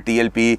TLP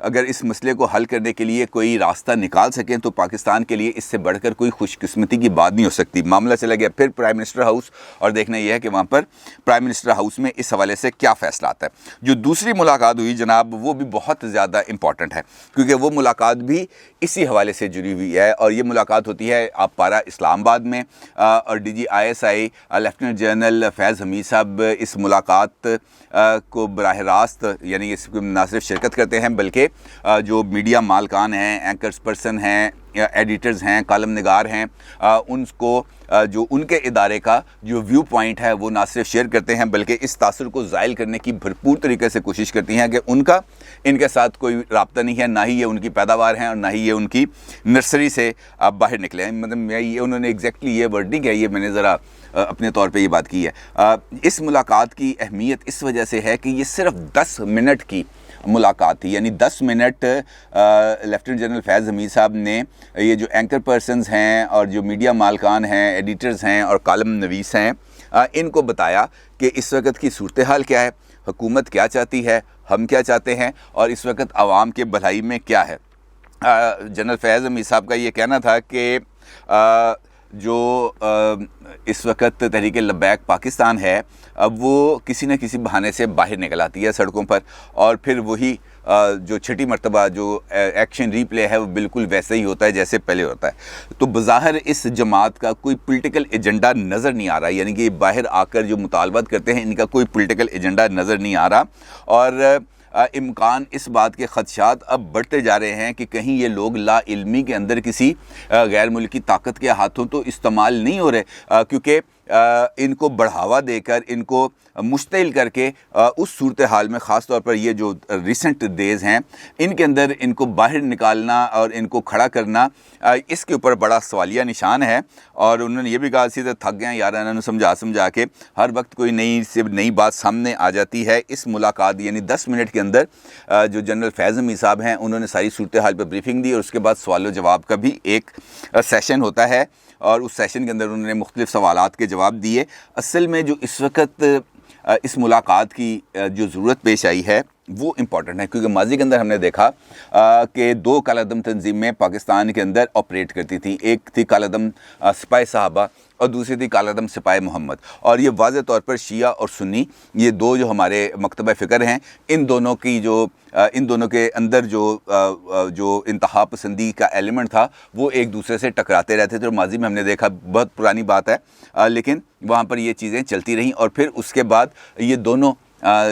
اگر اس مسئلے کو حل کرنے کے لیے کوئی راستہ نکال سکیں تو پاکستان کے لیے اس سے بڑھ کر کوئی خوش قسمتی کی بات نہیں ہو سکتی۔ معاملہ چلا گیا پھر پرائم منسٹر ہاؤس، اور دیکھنا یہ ہے کہ وہاں پر پرائم منسٹر ہاؤس میں اس حوالے سے کیا فیصلہ آتا ہے۔ جو دوسری ملاقات ہوئی جناب، وہ بھی بہت زیادہ امپورٹنٹ ہے، کیونکہ وہ ملاقات بھی اسی حوالے سے جڑی ہوئی ہے، اور یہ ملاقات ہوتی ہے آپ پارا اسلام آباد میں، اور D G I S I lieutenant general Faiz Hameed صاحب اس ملاقات کو براہ راست یعنی اس میں نہ صرف شرکت کرتے ہیں بلکہ جو میڈیا مالکان ہیں، اینکرز پرسن ہیں، ایڈیٹرز ہیں، کالم نگار ہیں، ان کو جو ان کے ادارے کا جو ویو پوائنٹ ہے وہ نہ صرف شیئر کرتے ہیں بلکہ اس تاثر کو زائل کرنے کی بھرپور طریقے سے کوشش کرتی ہیں کہ ان کا ان کے ساتھ کوئی رابطہ نہیں ہے، نہ ہی یہ ان کی پیداوار ہیں اور نہ ہی یہ ان کی نرسری سے باہر نکلے ہیں۔ مطلب یہ انہوں نے ایگزیکٹلی یہ ورڈنگ ہے، یہ میں نے ذرا اپنے طور پہ یہ بات کی ہے۔ اس ملاقات کی اہمیت اس وجہ سے ہے کہ یہ صرف 10 منٹ کی ملاقات تھی، یعنی 10 minute lieutenant general Faiz Hameed صاحب نے یہ جو اینکر پرسنز ہیں اور جو میڈیا مالکان ہیں، ایڈیٹرز ہیں اور کالم نویس ہیں، ان کو بتایا کہ اس وقت کی صورتحال کیا ہے، حکومت کیا چاہتی ہے، ہم کیا چاہتے ہیں، اور اس وقت عوام کے بھلائی میں کیا ہے۔ جنرل فیض حمید صاحب کا یہ کہنا تھا کہ جو اس وقت تحریک لبیک پاکستان ہے، اب وہ کسی نہ کسی بہانے سے باہر نکل آتی ہے سڑکوں پر، اور پھر وہی جو چھٹی مرتبہ جو ایکشن ری پلے ہے وہ بالکل ویسے ہی ہوتا ہے جیسے پہلے ہوتا ہے۔ تو بظاہر اس جماعت کا کوئی پولیٹیکل ایجنڈا نظر نہیں آ رہا، یعنی کہ باہر آ کر جو مطالبات کرتے ہیں ان کا کوئی پولیٹیکل ایجنڈا نظر نہیں آ رہا، اور امکان اس بات کے خدشات اب بڑھتے جا رہے ہیں کہ کہیں یہ لوگ لا علمی کے اندر کسی غیر ملکی طاقت کے ہاتھوں تو استعمال نہیں ہو رہے، کیونکہ ان کو بڑھاوا دے کر، ان کو مشتعل کر کے اس صورتحال میں، خاص طور پر یہ جو ریسنٹ ڈیز ہیں ان کے اندر ان کو باہر نکالنا اور ان کو کھڑا کرنا، اس کے اوپر بڑا سوالیہ نشان ہے۔ اور انہوں نے یہ بھی کہا سیدھے تھک گئے ہیں یار، انہوں نے سمجھا کے ہر وقت کوئی نئی بات سامنے آ جاتی ہے۔ اس ملاقات یعنی 10 منٹ کے اندر جو جنرل فیض حمید صاحب ہیں انہوں نے ساری صورتحال پہ بریفنگ دی، اور اس کے بعد سوال و جواب کا بھی ایک سیشن ہوتا ہے، اور اس سیشن کے اندر انہوں نے مختلف سوالات کے جواب دیے۔ اصل میں جو اس وقت اس ملاقات کی جو ضرورت پیش آئی ہے وہ امپورٹنٹ ہے، کیونکہ ماضی کے اندر ہم نے دیکھا کہ 2 کالعدم تنظیمیں پاکستان کے اندر آپریٹ کرتی تھیں، ایک تھی کالعدم سپاہی صحابہ اور دوسری تھی کالعدم سپاہی محمد، اور یہ واضح طور پر شیعہ اور سنی، یہ دو جو ہمارے مکتبہ فکر ہیں، ان دونوں کے اندر جو انتہا پسندی کا ایلیمنٹ تھا وہ ایک دوسرے سے ٹکراتے رہتے تھے، اور ماضی میں ہم نے دیکھا، بہت پرانی بات ہے، لیکن وہاں پر یہ چیزیں چلتی رہیں، اور پھر اس کے بعد یہ دونوں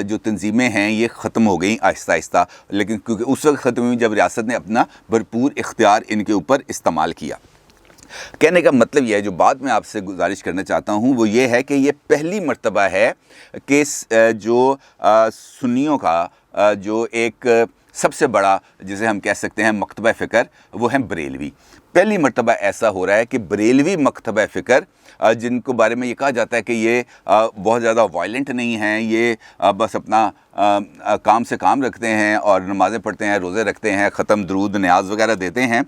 جو تنظیمیں ہیں یہ ختم ہو گئیں آہستہ آہستہ، لیکن کیونکہ اس وقت ختم ہوئی جب ریاست نے اپنا بھرپور اختیار ان کے اوپر استعمال کیا۔ کہنے کا مطلب یہ ہے، جو بات میں آپ سے گزارش کرنا چاہتا ہوں وہ یہ ہے کہ یہ پہلی مرتبہ ہے کہ جو سنیوں کا جو ایک سب سے بڑا جسے ہم کہہ سکتے ہیں مکتبہ فکر، وہ ہیں بریلوی۔ پہلی مرتبہ ایسا ہو رہا ہے کہ بریلوی مکتبہ فکر، جن کو بارے میں یہ کہا جاتا ہے کہ یہ بہت زیادہ وائلنٹ نہیں ہیں، یہ بس اپنا کام سے کام رکھتے ہیں اور نمازیں پڑھتے ہیں، روزے رکھتے ہیں، ختم درود نیاز وغیرہ دیتے ہیں،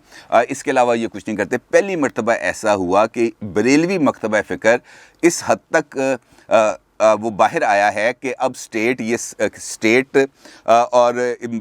اس کے علاوہ یہ کچھ نہیں کرتے۔ پہلی مرتبہ ایسا ہوا کہ بریلوی مکتبہ فکر اس حد تک وہ باہر آیا ہے کہ اب اسٹیٹ اور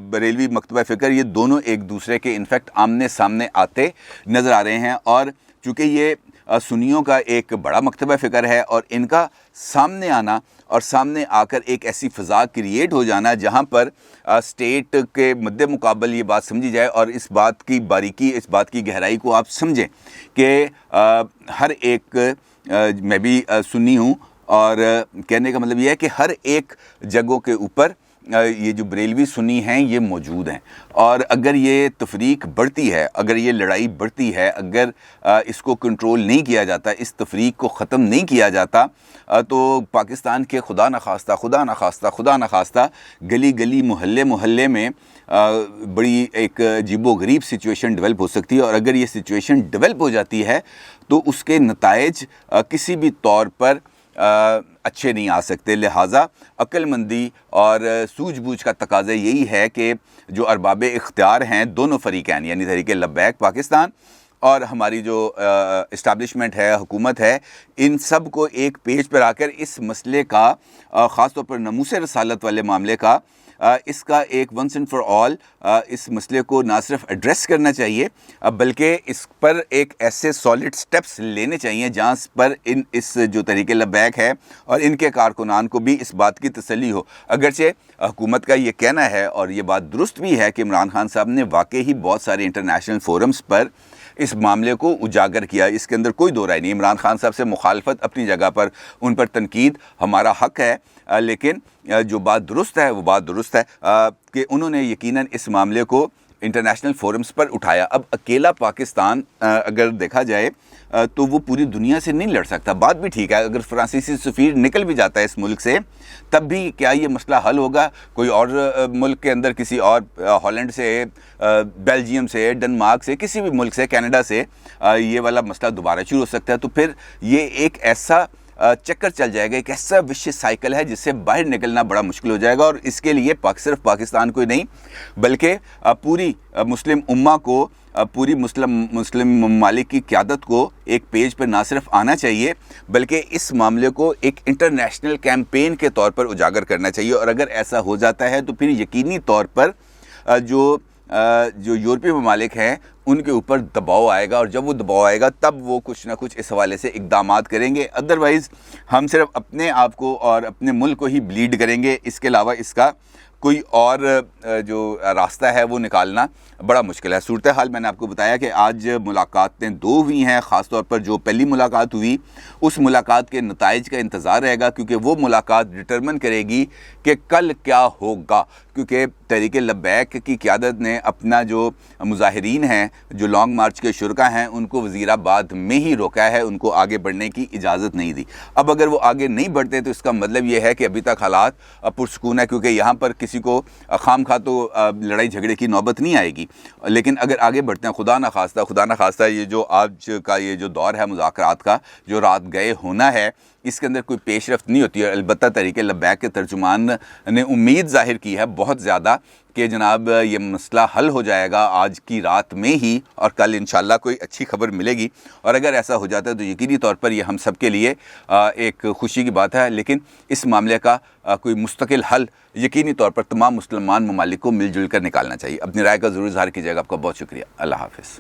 بریلوی مکتبہ فکر یہ دونوں ایک دوسرے کے انفیکٹ آمنے سامنے آتے نظر آ رہے ہیں، اور چونکہ یہ سنیوں کا ایک بڑا مکتبہ فکر ہے اور ان کا سامنے آنا اور سامنے آ کر ایک ایسی فضا کریٹ ہو جانا جہاں پر اسٹیٹ کے مد مقابل یہ بات سمجھی جائے، اور اس بات کی باریکی، اس بات کی گہرائی کو آپ سمجھیں کہ ہر ایک، میں بھی سنی ہوں، اور کہنے کا مطلب یہ ہے کہ ہر ایک جگہوں کے اوپر یہ جو بریلوی سنی ہیں یہ موجود ہیں، اور اگر یہ تفریق بڑھتی ہے، اگر یہ لڑائی بڑھتی ہے، اگر اس کو کنٹرول نہیں کیا جاتا، اس تفریق کو ختم نہیں کیا جاتا، تو پاکستان کے خدا نخواستہ گلی گلی محلے میں بڑی ایک عجیب و غریب سچویشن ڈیولپ ہو سکتی ہے، اور اگر یہ سچویشن ڈیولپ ہو جاتی ہے تو اس کے نتائج کسی بھی طور پر اچھے نہیں آ سکتے۔ لہٰذا عقل مندی اور سوجھ بوجھ کا تقاضا یہی ہے کہ جو ارباب اختیار ہیں دونوں فریقین، یعنی تحریک لبیک پاکستان اور ہماری جو اسٹیبلشمنٹ ہے، حکومت ہے، ان سب کو ایک پیج پر آ کر اس مسئلے کا، خاص طور پر ناموس رسالت والے معاملے کا اس کا ایک ونس اینڈ فار آل اس مسئلے کو نہ صرف ایڈریس کرنا چاہیے بلکہ اس پر ایک ایسے سالڈ سٹیپس لینے چاہیے جہاں پر اس جو تحریک لبیک ہے اور ان کے کارکنان کو بھی اس بات کی تسلی ہو. اگرچہ حکومت کا یہ کہنا ہے اور یہ بات درست بھی ہے کہ عمران خان صاحب نے واقعی ہی بہت سارے انٹرنیشنل فورمز پر اس معاملے کو اجاگر کیا, اس کے اندر کوئی دو رائے نہیں. عمران خان صاحب سے مخالفت اپنی جگہ پر, ان پر تنقید ہمارا حق ہے, لیکن جو بات درست ہے وہ بات درست ہے کہ انہوں نے یقیناً اس معاملے کو انٹرنیشنل فورمز پر اٹھایا. اب اکیلا پاکستان اگر دیکھا جائے تو وہ پوری دنیا سے نہیں لڑ سکتا. بات بھی ٹھیک ہے, اگر فرانسیسی سفیر نکل بھی جاتا ہے اس ملک سے تب بھی کیا یہ مسئلہ حل ہوگا؟ کوئی اور ملک کے اندر کسی اور ہالینڈ سے, بیلجیم سے, ڈنمارک سے, کسی بھی ملک سے, کینیڈا سے یہ والا مسئلہ دوبارہ شروع ہو سکتا ہے. تو پھر یہ ایک ایسا چکر چل جائے گا, ایک ایسا وشیس سائیکل ہے جس سے باہر نکلنا بڑا مشکل ہو جائے گا. اور اس کے لیے صرف پاکستان کو ہی نہیں بلکہ پوری مسلم امہ کو, پوری مسلم ممالک کی قیادت کو ایک پیج پر نہ صرف آنا چاہیے بلکہ اس معاملے کو ایک انٹرنیشنل کیمپین کے طور پر اجاگر کرنا چاہیے. اور اگر ایسا ہو جاتا ہے تو پھر یقینی طور پر جو یورپی ممالک ہیں ان کے اوپر دباؤ آئے گا, اور جب وہ دباؤ آئے گا تب وہ کچھ نہ کچھ اس حوالے سے اقدامات کریں گے. ادروائز ہم صرف اپنے آپ کو اور اپنے ملک کو ہی بلیڈ کریں گے, اس کے علاوہ اس کا کوئی اور جو راستہ ہے وہ نکالنا بڑا مشکل ہے. صورتحال میں نے آپ کو بتایا کہ آج ملاقاتیں 2 ہوئی ہیں. خاص طور پر جو پہلی ملاقات ہوئی اس ملاقات کے نتائج کا انتظار رہے گا, کیونکہ وہ ملاقات ڈٹرمن کرے گی کہ کل کیا ہوگا. کیونکہ تحریک لبیک کی قیادت نے اپنا جو مظاہرین ہیں, جو لانگ مارچ کے شرکا ہیں, ان کو وزیر آباد میں ہی روکا ہے, ان کو آگے بڑھنے کی اجازت نہیں دی. اب اگر وہ آگے نہیں بڑھتے تو اس کا مطلب یہ ہے کہ ابھی تک حالات پرسکون ہے, کیونکہ یہاں پر کسی کو خام خواہ تو لڑائی جھگڑے کی نوبت نہیں آئے گی. لیکن اگر آگے بڑھتے ہیں, خدا نہ خواستہ یہ جو آج کا یہ جو دور ہے مذاکرات کا, جو رات گئے ہونا ہے, اس کے اندر کوئی پیش رفت نہیں ہوتی ہے. البتہ تحریک لبیک کے ترجمان نے امید ظاہر کی ہے بہت زیادہ کہ جناب یہ مسئلہ حل ہو جائے گا آج کی رات میں ہی, اور کل انشاءاللہ کوئی اچھی خبر ملے گی. اور اگر ایسا ہو جاتا ہے تو یقینی طور پر یہ ہم سب کے لیے ایک خوشی کی بات ہے. لیکن اس معاملے کا کوئی مستقل حل یقینی طور پر تمام مسلمان ممالک کو مل جل کر نکالنا چاہیے. اپنی رائے کا ضرور اظہار کیجیے گا. آپ کا بہت شکریہ. اللہ حافظ.